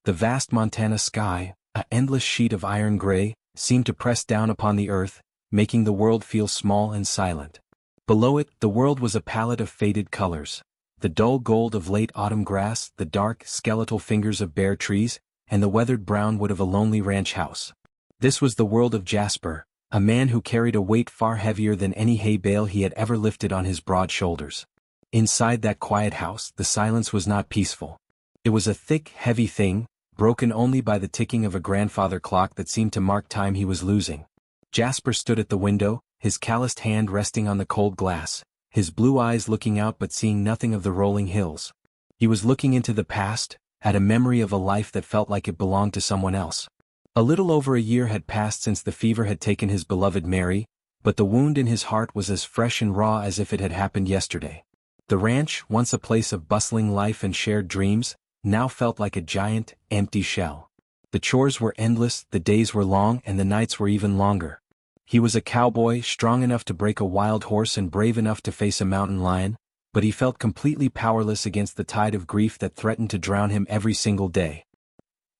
The vast Montana sky, an endless sheet of iron gray, seemed to press down upon the earth, making the world feel small and silent. Below it, the world was a palette of faded colors. The dull gold of late autumn grass, the dark, skeletal fingers of bare trees, and the weathered brown wood of a lonely ranch house. This was the world of Jasper, a man who carried a weight far heavier than any hay bale he had ever lifted on his broad shoulders. Inside that quiet house, the silence was not peaceful. It was a thick, heavy thing, broken only by the ticking of a grandfather clock that seemed to mark time he was losing. Jasper stood at the window, his calloused hand resting on the cold glass, his blue eyes looking out but seeing nothing of the rolling hills. He was looking into the past, at a memory of a life that felt like it belonged to someone else. A little over a year had passed since the fever had taken his beloved Mary, but the wound in his heart was as fresh and raw as if it had happened yesterday. The ranch, once a place of bustling life and shared dreams, now felt like a giant, empty shell. The chores were endless, the days were long, and the nights were even longer. He was a cowboy, strong enough to break a wild horse and brave enough to face a mountain lion, but he felt completely powerless against the tide of grief that threatened to drown him every single day.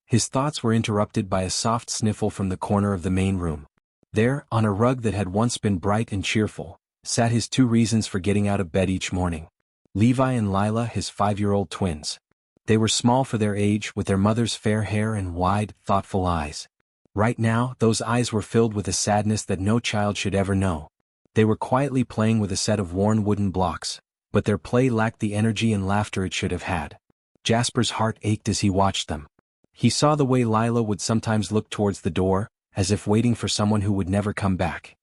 His thoughts were interrupted by a soft sniffle from the corner of the main room. There, on a rug that had once been bright and cheerful, sat his 2 reasons for getting out of bed each morning. Levi and Lila, his 5-year-old twins. They were small for their age, with their mother's fair hair and wide, thoughtful eyes. Right now, those eyes were filled with a sadness that no child should ever know. They were quietly playing with a set of worn wooden blocks, but their play lacked the energy and laughter it should have had. Jasper's heart ached as he watched them. He saw the way Lila would sometimes look towards the door, as if waiting for someone who would never come back.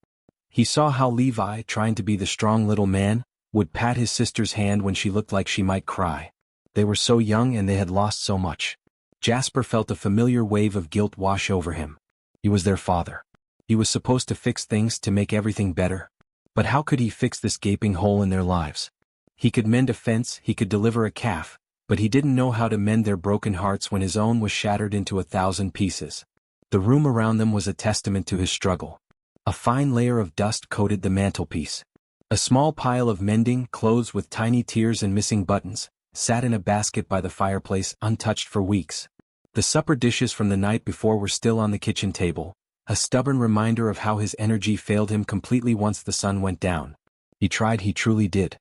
He saw how Levi, trying to be the strong little man, would pat his sister's hand when she looked like she might cry. They were so young and they had lost so much. Jasper felt a familiar wave of guilt wash over him. He was their father. He was supposed to fix things, to make everything better. But how could he fix this gaping hole in their lives? He could mend a fence, he could deliver a calf, but he didn't know how to mend their broken hearts when his own was shattered into 1,000 pieces. The room around them was a testament to his struggle. A fine layer of dust coated the mantelpiece. A small pile of mending clothes with tiny tears and missing buttons sat in a basket by the fireplace, untouched for weeks. The supper dishes from the night before were still on the kitchen table, a stubborn reminder of how his energy failed him completely once the sun went down. He tried, he truly did.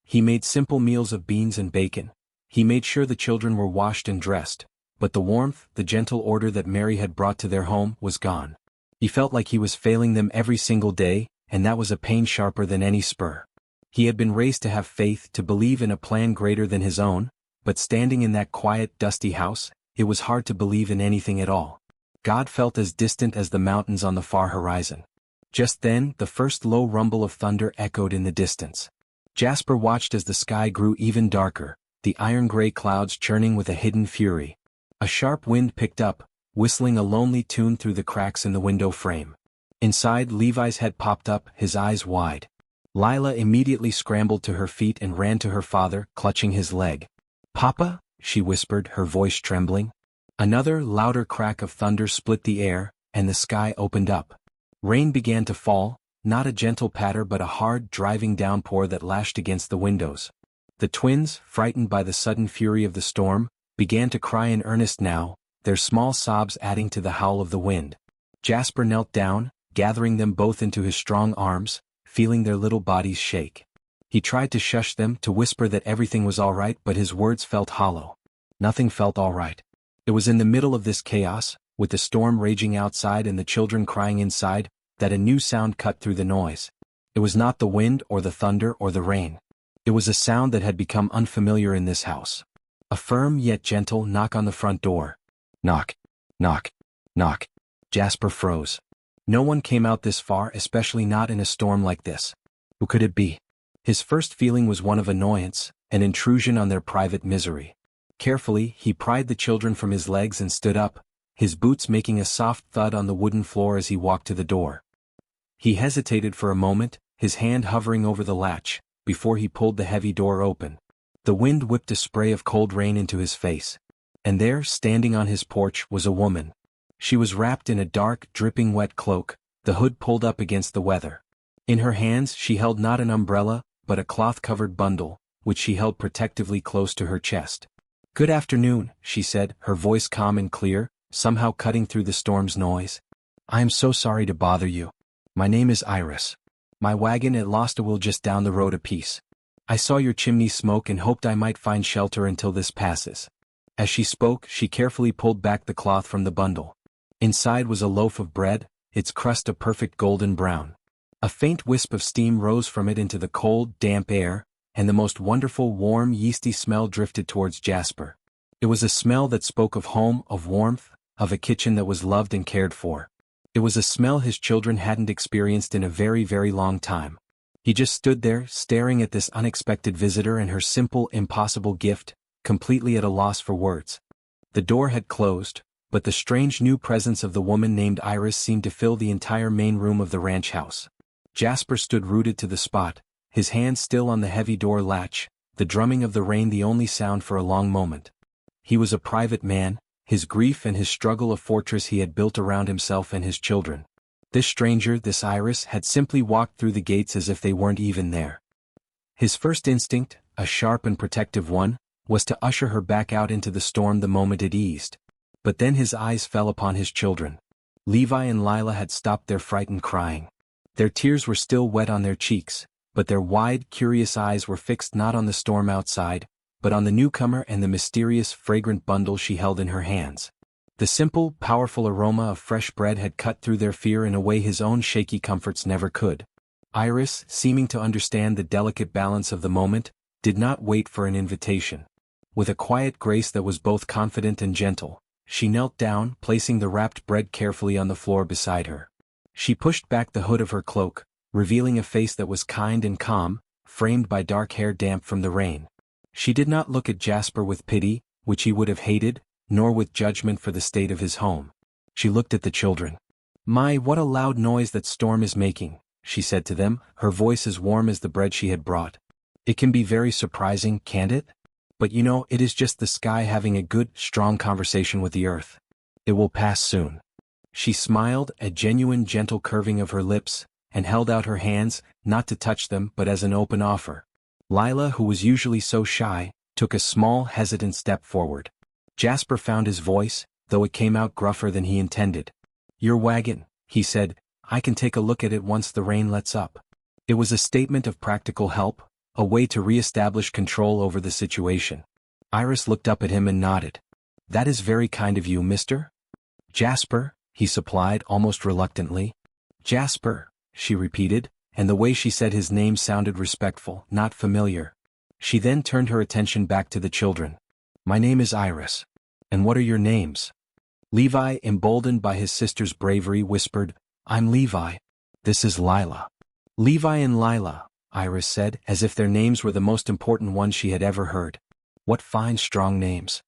He made simple meals of beans and bacon. He made sure the children were washed and dressed, but the warmth, the gentle order that Mary had brought to their home was gone. He felt like he was failing them every single day, and that was a pain sharper than any spur. He had been raised to have faith, to believe in a plan greater than his own, but standing in that quiet, dusty house, it was hard to believe in anything at all. God felt as distant as the mountains on the far horizon. Just then, the first low rumble of thunder echoed in the distance. Jasper watched as the sky grew even darker, the iron-gray clouds churning with a hidden fury. A sharp wind picked up, whistling a lonely tune through the cracks in the window frame. Inside, Levi's head popped up, his eyes wide. Lila immediately scrambled to her feet and ran to her father, clutching his leg. "Papa?" she whispered, her voice trembling. Another, louder crack of thunder split the air, and the sky opened up. Rain began to fall, not a gentle patter but a hard, driving downpour that lashed against the windows. The twins, frightened by the sudden fury of the storm, began to cry in earnest now, their small sobs adding to the howl of the wind. Jasper knelt down, gathering them both into his strong arms, feeling their little bodies shake. He tried to shush them, to whisper that everything was all right, but his words felt hollow. Nothing felt all right. It was in the middle of this chaos, with the storm raging outside and the children crying inside, that a new sound cut through the noise. It was not the wind or the thunder or the rain. It was a sound that had become unfamiliar in this house. A firm yet gentle knock on the front door. Knock, knock, knock. Jasper froze. No one came out this far, especially not in a storm like this. Who could it be? His first feeling was one of annoyance, an intrusion on their private misery. Carefully, he pried the children from his legs and stood up, his boots making a soft thud on the wooden floor as he walked to the door. He hesitated for a moment, his hand hovering over the latch, before he pulled the heavy door open. The wind whipped a spray of cold rain into his face. And there, standing on his porch, was a woman. She was wrapped in a dark, dripping wet cloak, the hood pulled up against the weather. In her hands she held not an umbrella, but a cloth-covered bundle, which she held protectively close to her chest. "Good afternoon," she said, her voice calm and clear, somehow cutting through the storm's noise. "I am so sorry to bother you. My name is Iris. My wagon had lost a wheel just down the road a piece. I saw your chimney smoke and hoped I might find shelter until this passes." As she spoke, she carefully pulled back the cloth from the bundle. Inside was a loaf of bread, its crust a perfect golden brown. A faint wisp of steam rose from it into the cold, damp air, and the most wonderful warm, yeasty smell drifted towards Jasper. It was a smell that spoke of home, of warmth, of a kitchen that was loved and cared for. It was a smell his children hadn't experienced in a very, very long time. He just stood there, staring at this unexpected visitor and her simple, impossible gift, completely at a loss for words. The door had closed, but the strange new presence of the woman named Iris seemed to fill the entire main room of the ranch house. Jasper stood rooted to the spot, his hand still on the heavy door latch, the drumming of the rain the only sound for a long moment. He was a private man, his grief and his struggle a fortress he had built around himself and his children. This stranger, this Iris, had simply walked through the gates as if they weren't even there. His first instinct, a sharp and protective one, was to usher her back out into the storm the moment it eased. But then his eyes fell upon his children. Levi and Lila had stopped their frightened crying. Their tears were still wet on their cheeks, but their wide, curious eyes were fixed not on the storm outside, but on the newcomer and the mysterious, fragrant bundle she held in her hands. The simple, powerful aroma of fresh bread had cut through their fear in a way his own shaky comforts never could. Iris, seeming to understand the delicate balance of the moment, did not wait for an invitation. With a quiet grace that was both confident and gentle, she knelt down, placing the wrapped bread carefully on the floor beside her. She pushed back the hood of her cloak, revealing a face that was kind and calm, framed by dark hair damp from the rain. She did not look at Jasper with pity, which he would have hated, nor with judgment for the state of his home. She looked at the children. "My, what a loud noise that storm is making," she said to them, her voice as warm as the bread she had brought. "It can be very surprising, can't it? But you know, it is just the sky having a good, strong conversation with the earth. It will pass soon." She smiled, a genuine gentle curving of her lips, and held out her hands, not to touch them but as an open offer. Lila, who was usually so shy, took a small, hesitant step forward. Jasper found his voice, though it came out gruffer than he intended. "Your wagon," he said, "I can take a look at it once the rain lets up." It was a statement of practical help, a way to re-establish control over the situation. Iris looked up at him and nodded. "That is very kind of you, mister?" "Jasper," he supplied almost reluctantly. "Jasper," she repeated, and the way she said his name sounded respectful, not familiar. She then turned her attention back to the children. "My name is Iris. And what are your names?" Levi, emboldened by his sister's bravery, whispered, "I'm Levi. This is Lila." "Levi and Lila," Iris said, as if their names were the most important ones she had ever heard. "What fine strong names."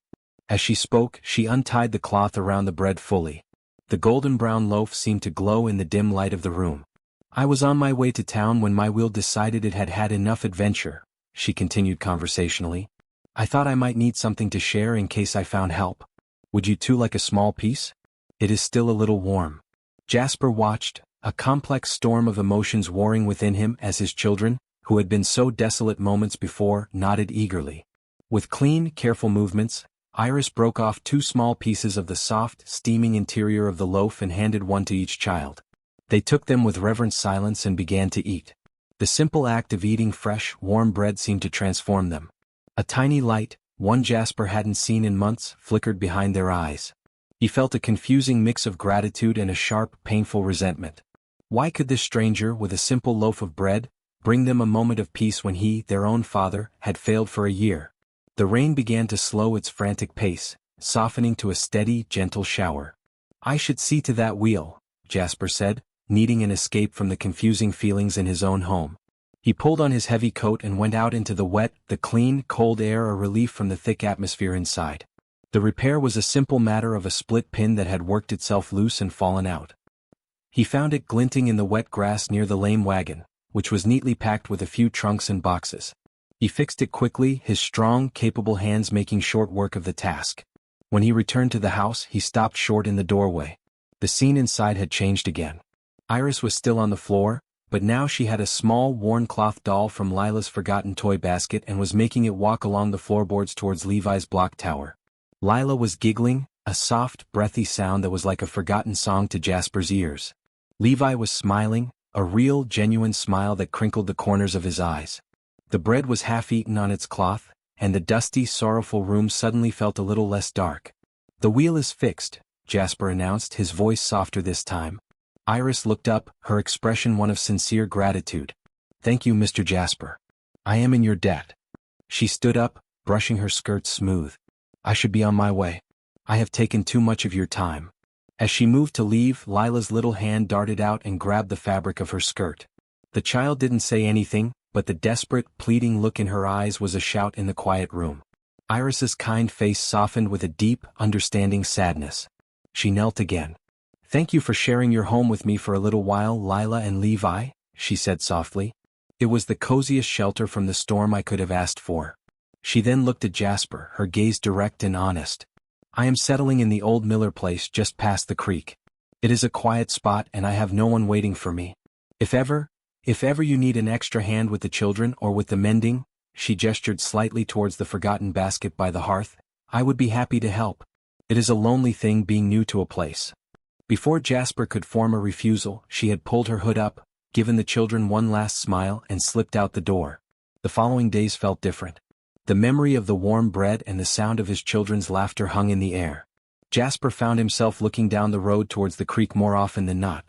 As she spoke, she untied the cloth around the bread fully. The golden brown loaf seemed to glow in the dim light of the room. "I was on my way to town when my wheel decided it had had enough adventure," she continued conversationally. "I thought I might need something to share in case I found help. Would you two like a small piece? It is still a little warm." Jasper watched, a complex storm of emotions warring within him as his children, who had been so desolate moments before, nodded eagerly. With clean, careful movements, Iris broke off 2 small pieces of the soft, steaming interior of the loaf and handed one to each child. They took them with reverent silence and began to eat. The simple act of eating fresh, warm bread seemed to transform them. A tiny light, one Jasper hadn't seen in months, flickered behind their eyes. He felt a confusing mix of gratitude and a sharp, painful resentment. Why could this stranger, with a simple loaf of bread, bring them a moment of peace when he, their own father, had failed for a year? The rain began to slow its frantic pace, softening to a steady, gentle shower. "I should see to that wheel," Jasper said, needing an escape from the confusing feelings in his own home. He pulled on his heavy coat and went out into the wet, the clean, cold air, a relief from the thick atmosphere inside. The repair was a simple matter of a split pin that had worked itself loose and fallen out. He found it glinting in the wet grass near the lame wagon, which was neatly packed with a few trunks and boxes. He fixed it quickly, his strong, capable hands making short work of the task. When he returned to the house, he stopped short in the doorway. The scene inside had changed again. Iris was still on the floor, but now she had a small worn cloth doll from Lila's forgotten toy basket and was making it walk along the floorboards towards Levi's block tower. Lila was giggling, a soft, breathy sound that was like a forgotten song to Jasper's ears. Levi was smiling, a real, genuine smile that crinkled the corners of his eyes. The bread was half-eaten on its cloth, and the dusty, sorrowful room suddenly felt a little less dark. "The wheel is fixed," Jasper announced, his voice softer this time. Iris looked up, her expression one of sincere gratitude. "Thank you, Mr. Jasper. I am in your debt." She stood up, brushing her skirt smooth. "I should be on my way. I have taken too much of your time." As she moved to leave, Lila's little hand darted out and grabbed the fabric of her skirt. The child didn't say anything, but the desperate, pleading look in her eyes was a shout in the quiet room. Iris's kind face softened with a deep, understanding sadness. She knelt again. "Thank you for sharing your home with me for a little while, Lila and Levi," she said softly. "It was the coziest shelter from the storm I could have asked for." She then looked at Jasper, her gaze direct and honest. "I am settling in the old Miller place just past the creek. It is a quiet spot and I have no one waiting for me. If ever you need an extra hand with the children or with the mending," she gestured slightly towards the forgotten basket by the hearth, "I would be happy to help. It is a lonely thing being new to a place." Before Jasper could form a refusal, she had pulled her hood up, given the children one last smile and slipped out the door. The following days felt different. The memory of the warm bread and the sound of his children's laughter hung in the air. Jasper found himself looking down the road towards the creek more often than not.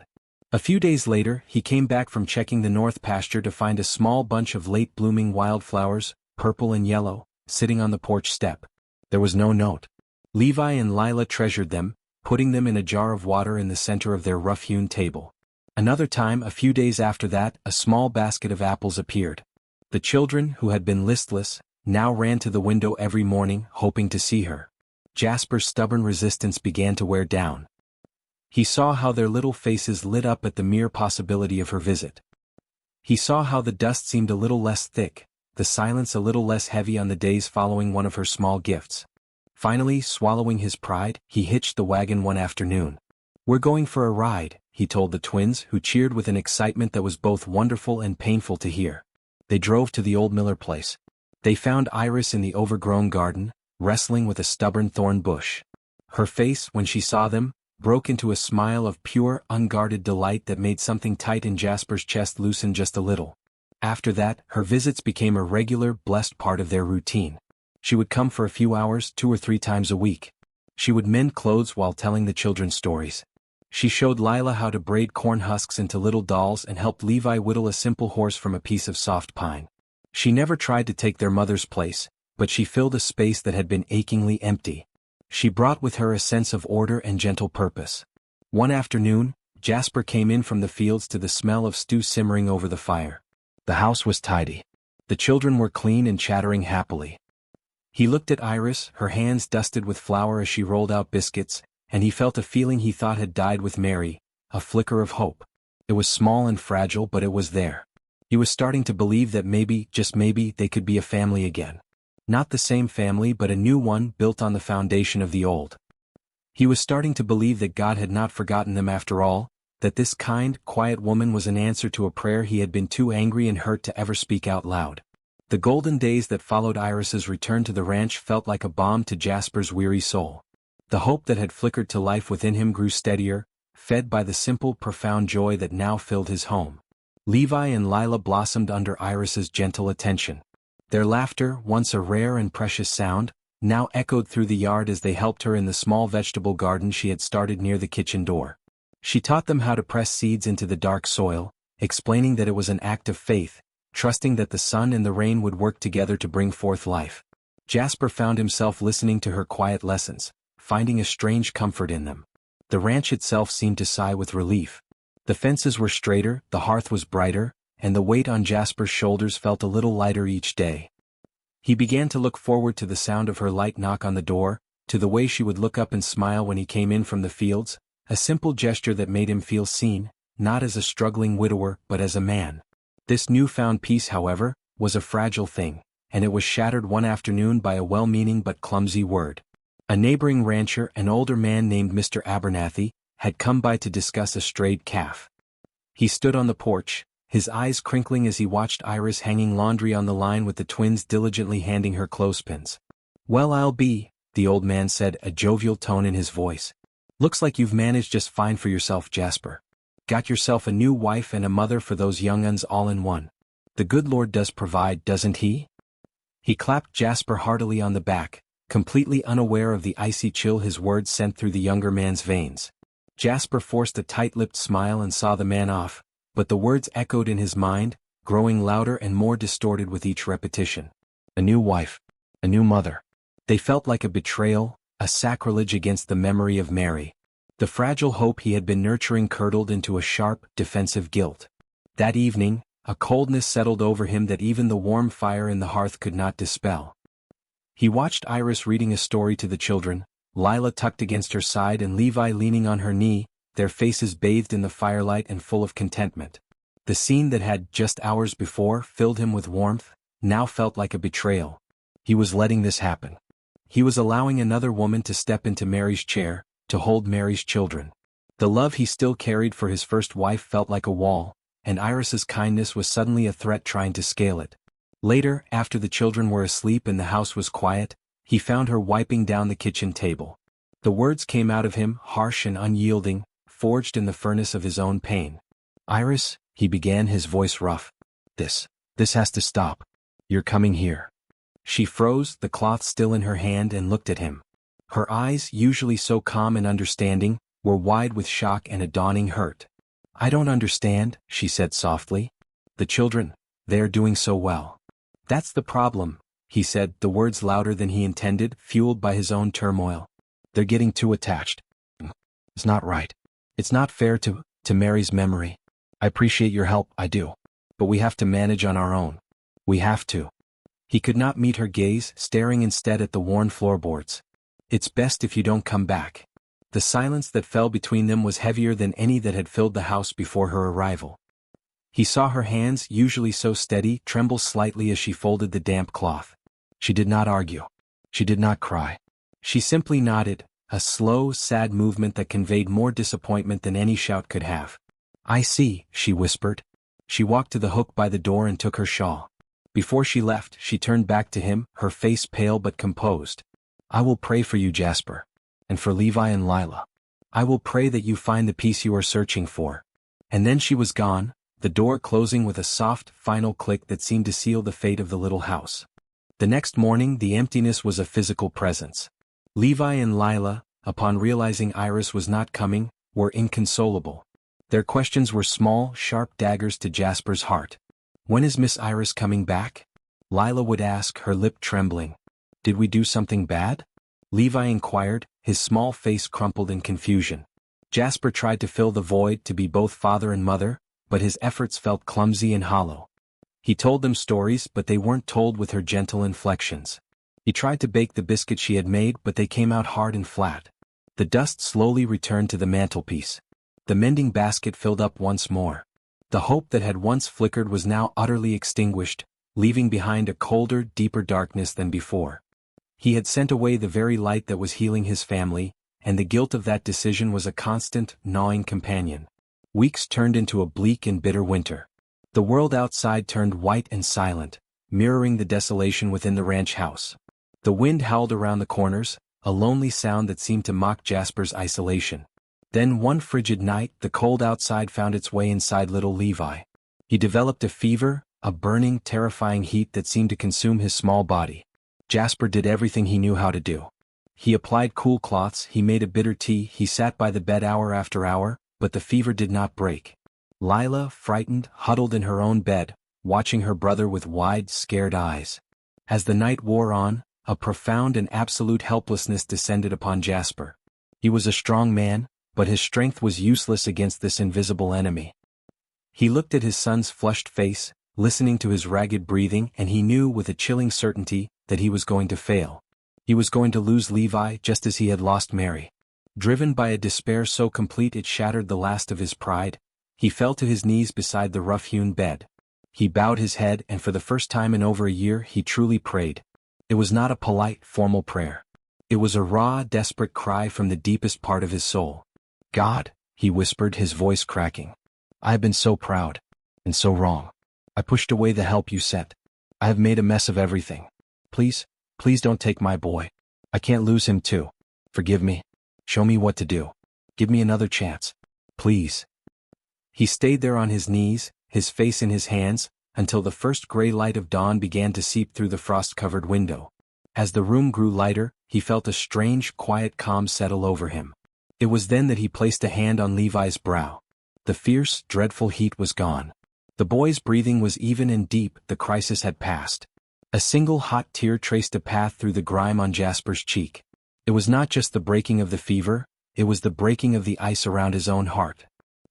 A few days later, he came back from checking the north pasture to find a small bunch of late-blooming wildflowers, purple and yellow, sitting on the porch step. There was no note. Levi and Lila treasured them, putting them in a jar of water in the center of their rough-hewn table. Another time, a few days after that, a small basket of apples appeared. The children, who had been listless, now ran to the window every morning, hoping to see her. Jasper's stubborn resistance began to wear down. He saw how their little faces lit up at the mere possibility of her visit. He saw how the dust seemed a little less thick, the silence a little less heavy on the days following one of her small gifts. Finally, swallowing his pride, he hitched the wagon one afternoon. "We're going for a ride," he told the twins, who cheered with an excitement that was both wonderful and painful to hear. They drove to the old Miller place. They found Iris in the overgrown garden, wrestling with a stubborn thorn bush. Her face, when she saw them, broke into a smile of pure, unguarded delight that made something tight in Jasper's chest loosen just a little. After that, her visits became a regular, blessed part of their routine. She would come for a few hours 2 or 3 times a week. She would mend clothes while telling the children stories. She showed Lila how to braid corn husks into little dolls and helped Levi whittle a simple horse from a piece of soft pine. She never tried to take their mother's place, but she filled a space that had been achingly empty. She brought with her a sense of order and gentle purpose. One afternoon, Jasper came in from the fields to the smell of stew simmering over the fire. The house was tidy. The children were clean and chattering happily. He looked at Iris, her hands dusted with flour as she rolled out biscuits, and he felt a feeling he thought had died with Mary, a flicker of hope. It was small and fragile, but it was there. He was starting to believe that maybe, just maybe, they could be a family again. Not the same family, but a new one built on the foundation of the old. He was starting to believe that God had not forgotten them after all, that this kind, quiet woman was an answer to a prayer he had been too angry and hurt to ever speak out loud. The golden days that followed Iris's return to the ranch felt like a balm to Jasper's weary soul. The hope that had flickered to life within him grew steadier, fed by the simple, profound joy that now filled his home. Levi and Lila blossomed under Iris's gentle attention. Their laughter, once a rare and precious sound, now echoed through the yard as they helped her in the small vegetable garden she had started near the kitchen door. She taught them how to press seeds into the dark soil, explaining that it was an act of faith, trusting that the sun and the rain would work together to bring forth life. Jasper found himself listening to her quiet lessons, finding a strange comfort in them. The ranch itself seemed to sigh with relief. The fences were straighter, the hearth was brighter, and the weight on Jasper's shoulders felt a little lighter each day. He began to look forward to the sound of her light knock on the door, to the way she would look up and smile when he came in from the fields, a simple gesture that made him feel seen, not as a struggling widower but as a man. This newfound peace, however, was a fragile thing, and it was shattered one afternoon by a well-meaning but clumsy word. A neighboring rancher, an older man named Mr. Abernathy, had come by to discuss a strayed calf. He stood on the porch, his eyes crinkling as he watched Iris hanging laundry on the line with the twins diligently handing her clothespins. "Well, I'll be," the old man said, a jovial tone in his voice. "Looks like you've managed just fine for yourself, Jasper. Got yourself a new wife and a mother for those young uns all in one. The good Lord does provide, doesn't he?" He clapped Jasper heartily on the back, completely unaware of the icy chill his words sent through the younger man's veins. Jasper forced a tight-lipped smile and saw the man off, but the words echoed in his mind, growing louder and more distorted with each repetition. A new wife. A new mother. They felt like a betrayal, a sacrilege against the memory of Mary. The fragile hope he had been nurturing curdled into a sharp, defensive guilt. That evening, a coldness settled over him that even the warm fire in the hearth could not dispel. He watched Iris reading a story to the children, Lila tucked against her side and Levi leaning on her knee, their faces bathed in the firelight and full of contentment. The scene that had, just hours before, filled him with warmth, now felt like a betrayal. He was letting this happen. He was allowing another woman to step into Mary's chair, to hold Mary's children. The love he still carried for his first wife felt like a wall, and Iris's kindness was suddenly a threat trying to scale it. Later, after the children were asleep and the house was quiet, he found her wiping down the kitchen table. The words came out of him, harsh and unyielding, forged in the furnace of his own pain. "Iris," he began, his voice rough. This has to stop. You're coming here." She froze, the cloth still in her hand, and looked at him. Her eyes, usually so calm and understanding, were wide with shock and a dawning hurt. "I don't understand," she said softly. "The children, they are doing so well." "That's the problem," he said, the words louder than he intended, fueled by his own turmoil. "They're getting too attached. It's not right. It's not fair to Mary's memory. I appreciate your help, I do. But we have to manage on our own. We have to." He could not meet her gaze, staring instead at the worn floorboards. "It's best if you don't come back." The silence that fell between them was heavier than any that had filled the house before her arrival. He saw her hands, usually so steady, tremble slightly as she folded the damp cloth. She did not argue. She did not cry. She simply nodded, a slow, sad movement that conveyed more disappointment than any shout could have. "I see," she whispered. She walked to the hook by the door and took her shawl. Before she left, she turned back to him, her face pale but composed. "I will pray for you, Jasper. And for Levi and Lila. I will pray that you find the peace you are searching for." And then she was gone, the door closing with a soft, final click that seemed to seal the fate of the little house. The next morning, the emptiness was a physical presence. Levi and Lila, upon realizing Iris was not coming, were inconsolable. Their questions were small, sharp daggers to Jasper's heart. "When is Miss Iris coming back?" Lila would ask, her lip trembling. "Did we do something bad?" Levi inquired, his small face crumpled in confusion. Jasper tried to fill the void, to be both father and mother, but his efforts felt clumsy and hollow. He told them stories, but they weren't told with her gentle inflections. He tried to bake the biscuit she had made, but they came out hard and flat. The dust slowly returned to the mantelpiece. The mending basket filled up once more. The hope that had once flickered was now utterly extinguished, leaving behind a colder, deeper darkness than before. He had sent away the very light that was healing his family, and the guilt of that decision was a constant, gnawing companion. Weeks turned into a bleak and bitter winter. The world outside turned white and silent, mirroring the desolation within the ranch house. The wind howled around the corners, a lonely sound that seemed to mock Jasper's isolation. Then one frigid night, the cold outside found its way inside little Levi. He developed a fever, a burning, terrifying heat that seemed to consume his small body. Jasper did everything he knew how to do. He applied cool cloths, he made a bitter tea, he sat by the bed hour after hour, but the fever did not break. Lila, frightened, huddled in her own bed, watching her brother with wide, scared eyes. As the night wore on, a profound and absolute helplessness descended upon Jasper. He was a strong man, but his strength was useless against this invisible enemy. He looked at his son's flushed face, listening to his ragged breathing, and he knew with a chilling certainty that he was going to fail. He was going to lose Levi just as he had lost Mary. Driven by a despair so complete it shattered the last of his pride, he fell to his knees beside the rough-hewn bed. He bowed his head, and for the first time in over a year he truly prayed. It was not a polite, formal prayer. It was a raw, desperate cry from the deepest part of his soul. "God," he whispered, his voice cracking. "I have been so proud. and so wrong. I pushed away the help you sent. I have made a mess of everything. Please, please don't take my boy. I can't lose him too. Forgive me. Show me what to do. Give me another chance. Please. He stayed there on his knees, his face in his hands, until the first gray light of dawn began to seep through the frost-covered window. As the room grew lighter, he felt a strange, quiet calm settle over him. It was then that he placed a hand on Levi's brow. The fierce, dreadful heat was gone. The boy's breathing was even and deep. The crisis had passed. A single hot tear traced a path through the grime on Jasper's cheek. It was not just the breaking of the fever, it was the breaking of the ice around his own heart.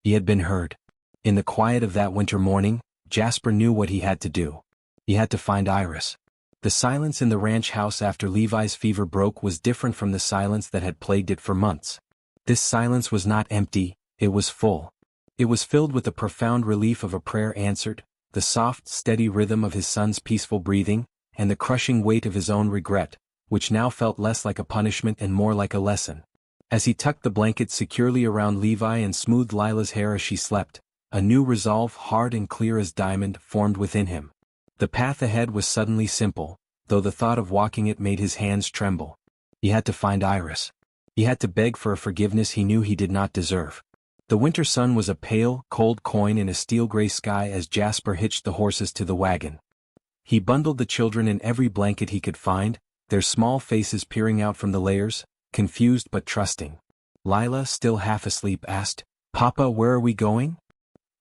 He had been heard. In the quiet of that winter morning, Jasper knew what he had to do. He had to find Iris. The silence in the ranch house after Levi's fever broke was different from the silence that had plagued it for months. This silence was not empty, it was full. It was filled with the profound relief of a prayer answered, the soft, steady rhythm of his son's peaceful breathing, and the crushing weight of his own regret, which now felt less like a punishment and more like a lesson. As he tucked the blanket securely around Levi and smoothed Lila's hair as she slept, a new resolve, hard and clear as diamond, formed within him. The path ahead was suddenly simple, though the thought of walking it made his hands tremble. He had to find Iris. He had to beg for a forgiveness he knew he did not deserve. The winter sun was a pale, cold coin in a steel-gray sky as Jasper hitched the horses to the wagon. He bundled the children in every blanket he could find, their small faces peering out from the layers, confused but trusting. Lila, still half asleep, asked, "Papa, where are we going?"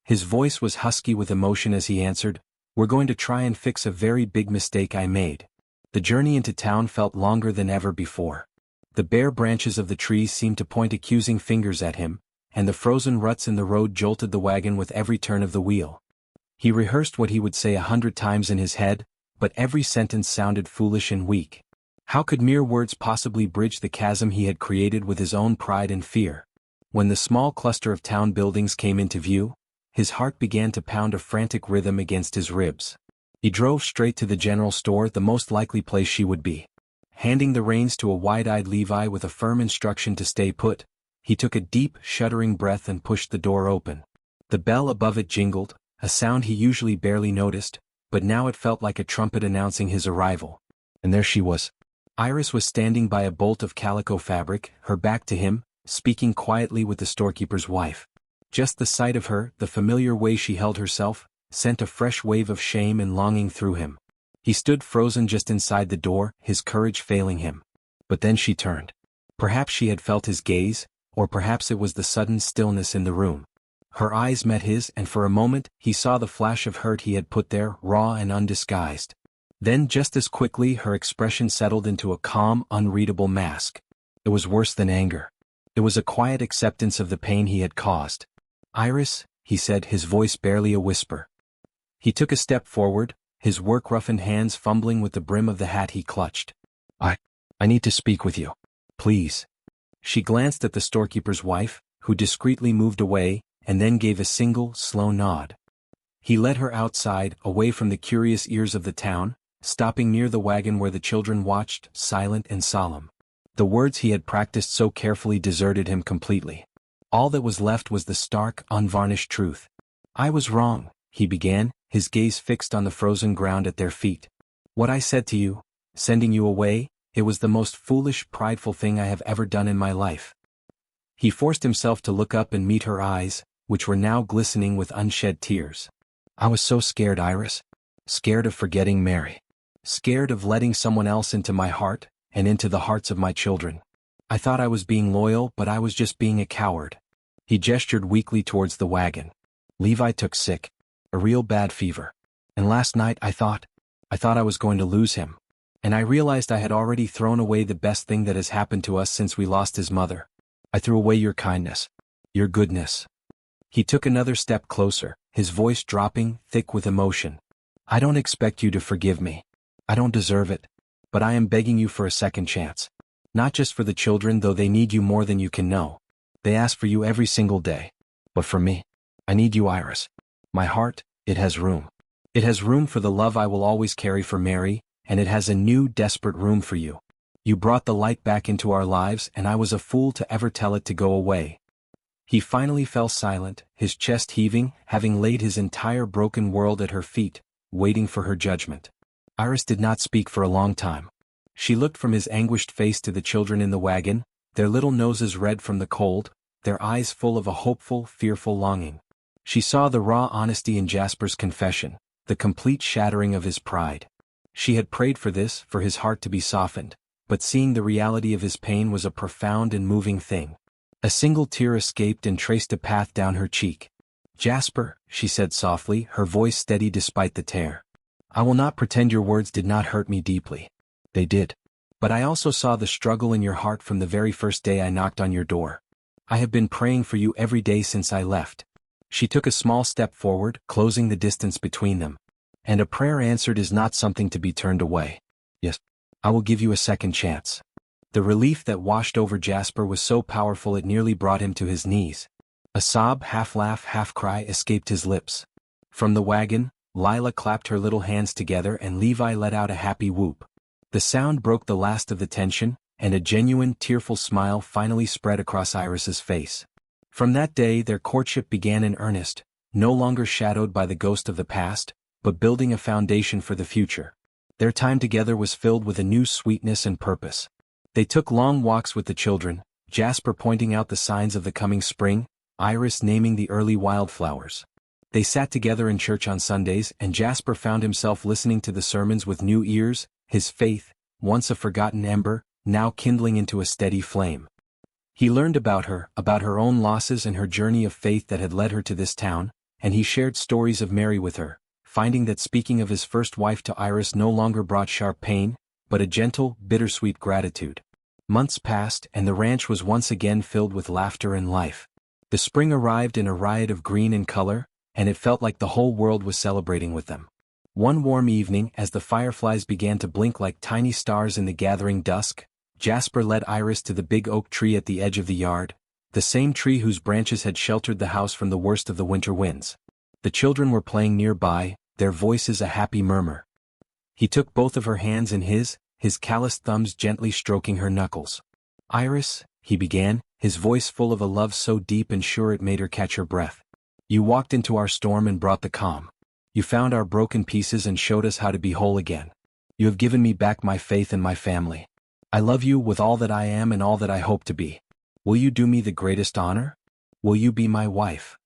His voice was husky with emotion as he answered, "We're going to try and fix a very big mistake I made." The journey into town felt longer than ever before. The bare branches of the trees seemed to point accusing fingers at him, and the frozen ruts in the road jolted the wagon with every turn of the wheel. He rehearsed what he would say 100 times in his head, but every sentence sounded foolish and weak. How could mere words possibly bridge the chasm he had created with his own pride and fear? When the small cluster of town buildings came into view, his heart began to pound a frantic rhythm against his ribs. He drove straight to the general store, the most likely place she would be. Handing the reins to a wide-eyed Levi with a firm instruction to stay put, he took a deep, shuddering breath and pushed the door open. The bell above it jingled, a sound he usually barely noticed, but now it felt like a trumpet announcing his arrival. And there she was. Iris was standing by a bolt of calico fabric, her back to him, speaking quietly with the storekeeper's wife. Just the sight of her, the familiar way she held herself, sent a fresh wave of shame and longing through him. He stood frozen just inside the door, his courage failing him. But then she turned. Perhaps she had felt his gaze, or perhaps it was the sudden stillness in the room. Her eyes met his, and for a moment, he saw the flash of hurt he had put there, raw and undisguised. Then just as quickly her expression settled into a calm, unreadable mask. It was worse than anger. It was a quiet acceptance of the pain he had caused. "Iris," he said, his voice barely a whisper. He took a step forward, his work-roughened hands fumbling with the brim of the hat he clutched. I need to speak with you. Please." She glanced at the storekeeper's wife, who discreetly moved away, and then gave a single, slow nod. He led her outside, away from the curious ears of the town, stopping near the wagon where the children watched, silent and solemn. The words he had practiced so carefully deserted him completely. All that was left was the stark, unvarnished truth. "I was wrong," he began, his gaze fixed on the frozen ground at their feet. "What I said to you, sending you away, it was the most foolish, prideful thing I have ever done in my life." He forced himself to look up and meet her eyes, which were now glistening with unshed tears. "I was so scared, Iris. Scared of forgetting Mary. Scared of letting someone else into my heart, and into the hearts of my children. I thought I was being loyal, but I was just being a coward." He gestured weakly towards the wagon. "Levi took sick. A real bad fever. And last night I thought I was going to lose him. And I realized I had already thrown away the best thing that has happened to us since we lost his mother. I threw away your kindness. Your goodness." He took another step closer, his voice dropping, thick with emotion. "I don't expect you to forgive me. I don't deserve it. But I am begging you for a second chance. Not just for the children, though they need you more than you can know. They ask for you every single day. But for me, I need you, Iris. My heart, it has room. It has room for the love I will always carry for Mary, and it has a new, desperate room for you. You brought the light back into our lives, and I was a fool to ever tell it to go away." He finally fell silent, his chest heaving, having laid his entire broken world at her feet, waiting for her judgment. Iris did not speak for a long time. She looked from his anguished face to the children in the wagon, their little noses red from the cold, their eyes full of a hopeful, fearful longing. She saw the raw honesty in Jasper's confession, the complete shattering of his pride. She had prayed for this, for his heart to be softened, but seeing the reality of his pain was a profound and moving thing. A single tear escaped and traced a path down her cheek. "Jasper," she said softly, her voice steady despite the tear. "I will not pretend your words did not hurt me deeply. They did. But I also saw the struggle in your heart from the very first day I knocked on your door. I have been praying for you every day since I left." She took a small step forward, closing the distance between them. "And a prayer answered is not something to be turned away. Yes, I will give you a second chance." The relief that washed over Jasper was so powerful it nearly brought him to his knees. A sob, half laugh, half cry escaped his lips. From the wagon, Lila clapped her little hands together and Levi let out a happy whoop. The sound broke the last of the tension, and a genuine, tearful smile finally spread across Iris's face. From that day their courtship began in earnest, no longer shadowed by the ghost of the past, but building a foundation for the future. Their time together was filled with a new sweetness and purpose. They took long walks with the children, Jasper pointing out the signs of the coming spring, Iris naming the early wildflowers. They sat together in church on Sundays and Jasper found himself listening to the sermons with new ears, his faith, once a forgotten ember, now kindling into a steady flame. He learned about her own losses and her journey of faith that had led her to this town, and he shared stories of Mary with her, finding that speaking of his first wife to Iris no longer brought sharp pain, but a gentle, bittersweet gratitude. Months passed and the ranch was once again filled with laughter and life. The spring arrived in a riot of green and color, and it felt like the whole world was celebrating with them. One warm evening, as the fireflies began to blink like tiny stars in the gathering dusk, Jasper led Iris to the big oak tree at the edge of the yard, the same tree whose branches had sheltered the house from the worst of the winter winds. The children were playing nearby, their voices a happy murmur. He took both of her hands in his calloused thumbs gently stroking her knuckles. "Iris," he began, his voice full of a love so deep and sure it made her catch her breath. "You walked into our storm and brought the calm. You found our broken pieces and showed us how to be whole again. You have given me back my faith and my family. I love you with all that I am and all that I hope to be. Will you do me the greatest honor? Will you be my wife?"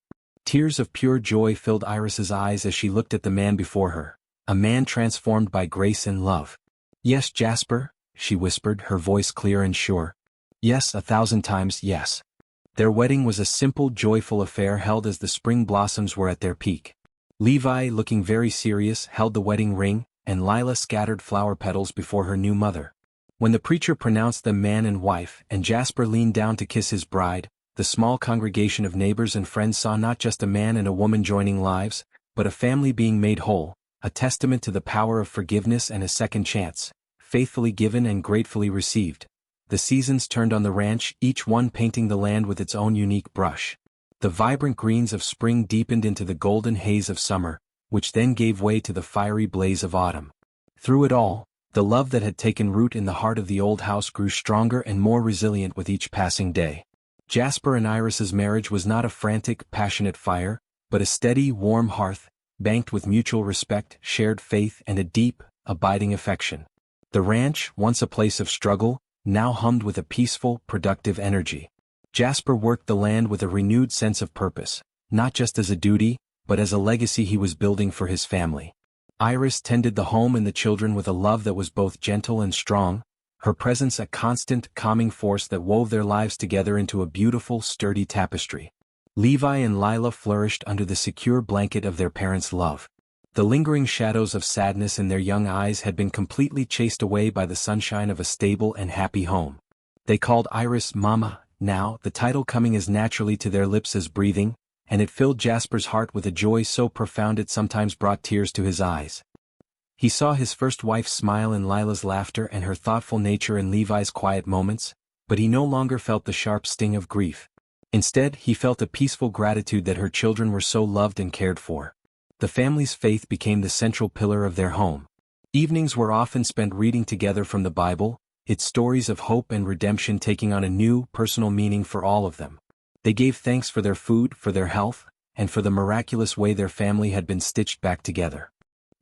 Tears of pure joy filled Iris's eyes as she looked at the man before her, a man transformed by grace and love. "Yes, Jasper," she whispered, her voice clear and sure. "Yes, 1,000 times yes." Their wedding was a simple, joyful affair held as the spring blossoms were at their peak. Levi, looking very serious, held the wedding ring, and Lila scattered flower petals before her new mother. When the preacher pronounced them man and wife, and Jasper leaned down to kiss his bride, the small congregation of neighbors and friends saw not just a man and a woman joining lives, but a family being made whole, a testament to the power of forgiveness and a second chance, faithfully given and gratefully received. The seasons turned on the ranch, each one painting the land with its own unique brush. The vibrant greens of spring deepened into the golden haze of summer, which then gave way to the fiery blaze of autumn. Through it all, the love that had taken root in the heart of the old house grew stronger and more resilient with each passing day. Jasper and Iris's marriage was not a frantic, passionate fire, but a steady, warm hearth, banked with mutual respect, shared faith, and a deep, abiding affection. The ranch, once a place of struggle, now hummed with a peaceful, productive energy. Jasper worked the land with a renewed sense of purpose, not just as a duty, but as a legacy he was building for his family. Iris tended the home and the children with a love that was both gentle and strong, her presence a constant, calming force that wove their lives together into a beautiful, sturdy tapestry. Levi and Lila flourished under the secure blanket of their parents' love. The lingering shadows of sadness in their young eyes had been completely chased away by the sunshine of a stable and happy home. They called Iris Mama, now, the title coming as naturally to their lips as breathing, and it filled Jasper's heart with a joy so profound it sometimes brought tears to his eyes. He saw his first wife smile in Lila's laughter and her thoughtful nature in Levi's quiet moments, but he no longer felt the sharp sting of grief. Instead, he felt a peaceful gratitude that her children were so loved and cared for. The family's faith became the central pillar of their home. Evenings were often spent reading together from the Bible, its stories of hope and redemption taking on a new, personal meaning for all of them. They gave thanks for their food, for their health, and for the miraculous way their family had been stitched back together.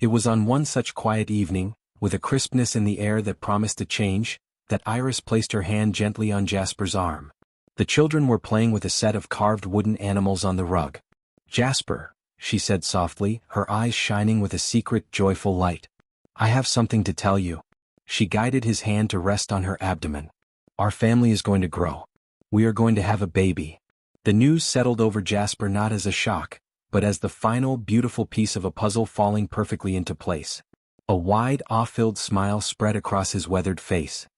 It was on one such quiet evening, with a crispness in the air that promised a change, that Iris placed her hand gently on Jasper's arm. The children were playing with a set of carved wooden animals on the rug. "Jasper," she said softly, her eyes shining with a secret, joyful light. "I have something to tell you." She guided his hand to rest on her abdomen. "Our family is going to grow. We are going to have a baby." The news settled over Jasper not as a shock, but as the final beautiful piece of a puzzle falling perfectly into place. A wide, awe-filled smile spread across his weathered face.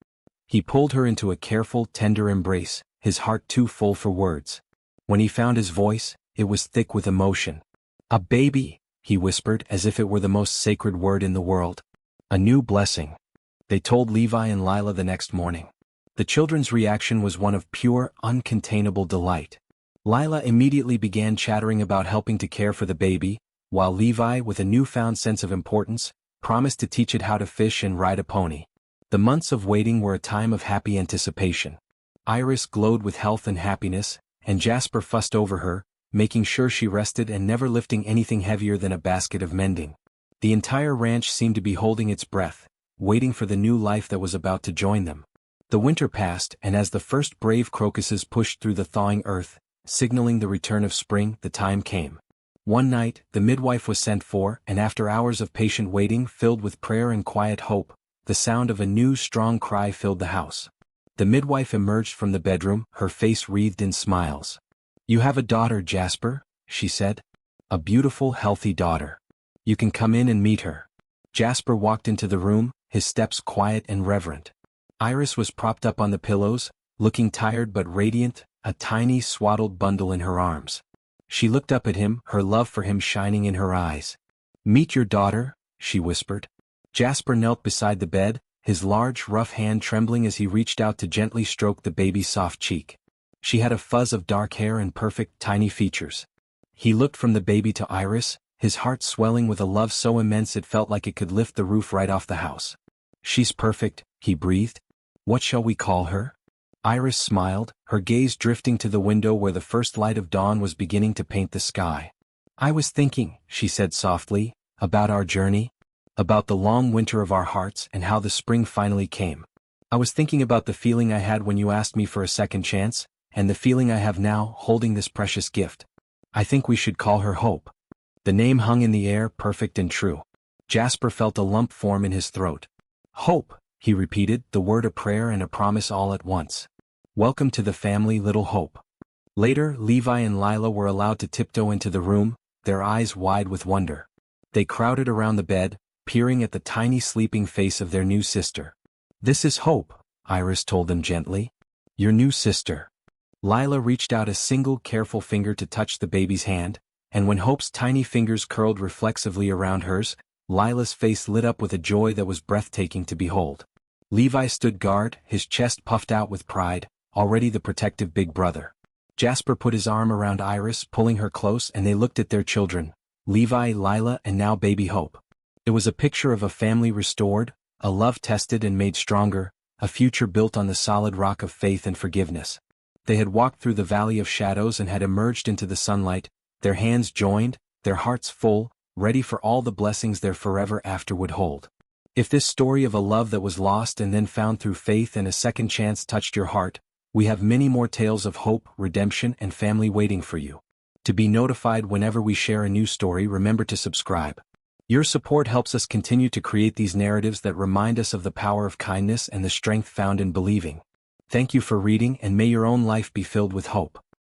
He pulled her into a careful, tender embrace, his heart too full for words. When he found his voice, it was thick with emotion. "A baby," he whispered as if it were the most sacred word in the world. "A new blessing." They told Levi and Lila the next morning. The children's reaction was one of pure, uncontainable delight. Lila immediately began chattering about helping to care for the baby, while Levi, with a newfound sense of importance, promised to teach it how to fish and ride a pony. The months of waiting were a time of happy anticipation. Iris glowed with health and happiness, and Jasper fussed over her, making sure she rested and never lifting anything heavier than a basket of mending. The entire ranch seemed to be holding its breath, waiting for the new life that was about to join them. The winter passed, and as the first brave crocuses pushed through the thawing earth, signaling the return of spring, the time came. One night, the midwife was sent for, and after hours of patient waiting filled with prayer and quiet hope, the sound of a new strong cry filled the house. The midwife emerged from the bedroom, her face wreathed in smiles. "You have a daughter, Jasper," she said. "A beautiful, healthy daughter. You can come in and meet her." Jasper walked into the room, his steps quiet and reverent. Iris was propped up on the pillows, looking tired but radiant, a tiny swaddled bundle in her arms. She looked up at him, her love for him shining in her eyes. "Meet your daughter," she whispered. Jasper knelt beside the bed, his large, rough hand trembling as he reached out to gently stroke the baby's soft cheek. She had a fuzz of dark hair and perfect, tiny features. He looked from the baby to Iris, his heart swelling with a love so immense it felt like it could lift the roof right off the house. "She's perfect," he breathed. "What shall we call her?" Iris smiled, her gaze drifting to the window where the first light of dawn was beginning to paint the sky. "I was thinking," she said softly, "about our journey. About the long winter of our hearts and how the spring finally came. I was thinking about the feeling I had when you asked me for a second chance, and the feeling I have now, holding this precious gift. I think we should call her Hope." The name hung in the air, perfect and true. Jasper felt a lump form in his throat. "Hope," he repeated, the word a prayer and a promise all at once. "Welcome to the family, little Hope." Later, Levi and Lila were allowed to tiptoe into the room, their eyes wide with wonder. They crowded around the bed, peering at the tiny sleeping face of their new sister. "This is Hope," Iris told them gently. "Your new sister." Lila reached out a single careful finger to touch the baby's hand, and when Hope's tiny fingers curled reflexively around hers, Lila's face lit up with a joy that was breathtaking to behold. Levi stood guard, his chest puffed out with pride, already the protective big brother. Jasper put his arm around Iris, pulling her close, and they looked at their children, Levi, Lila, and now baby Hope. It was a picture of a family restored, a love tested and made stronger, a future built on the solid rock of faith and forgiveness. They had walked through the valley of shadows and had emerged into the sunlight, their hands joined, their hearts full, ready for all the blessings their forever after would hold. If this story of a love that was lost and then found through faith and a second chance touched your heart, we have many more tales of hope, redemption, and family waiting for you. To be notified whenever we share a new story, remember to subscribe. Your support helps us continue to create these narratives that remind us of the power of kindness and the strength found in believing. Thank you for reading, and may your own life be filled with hope.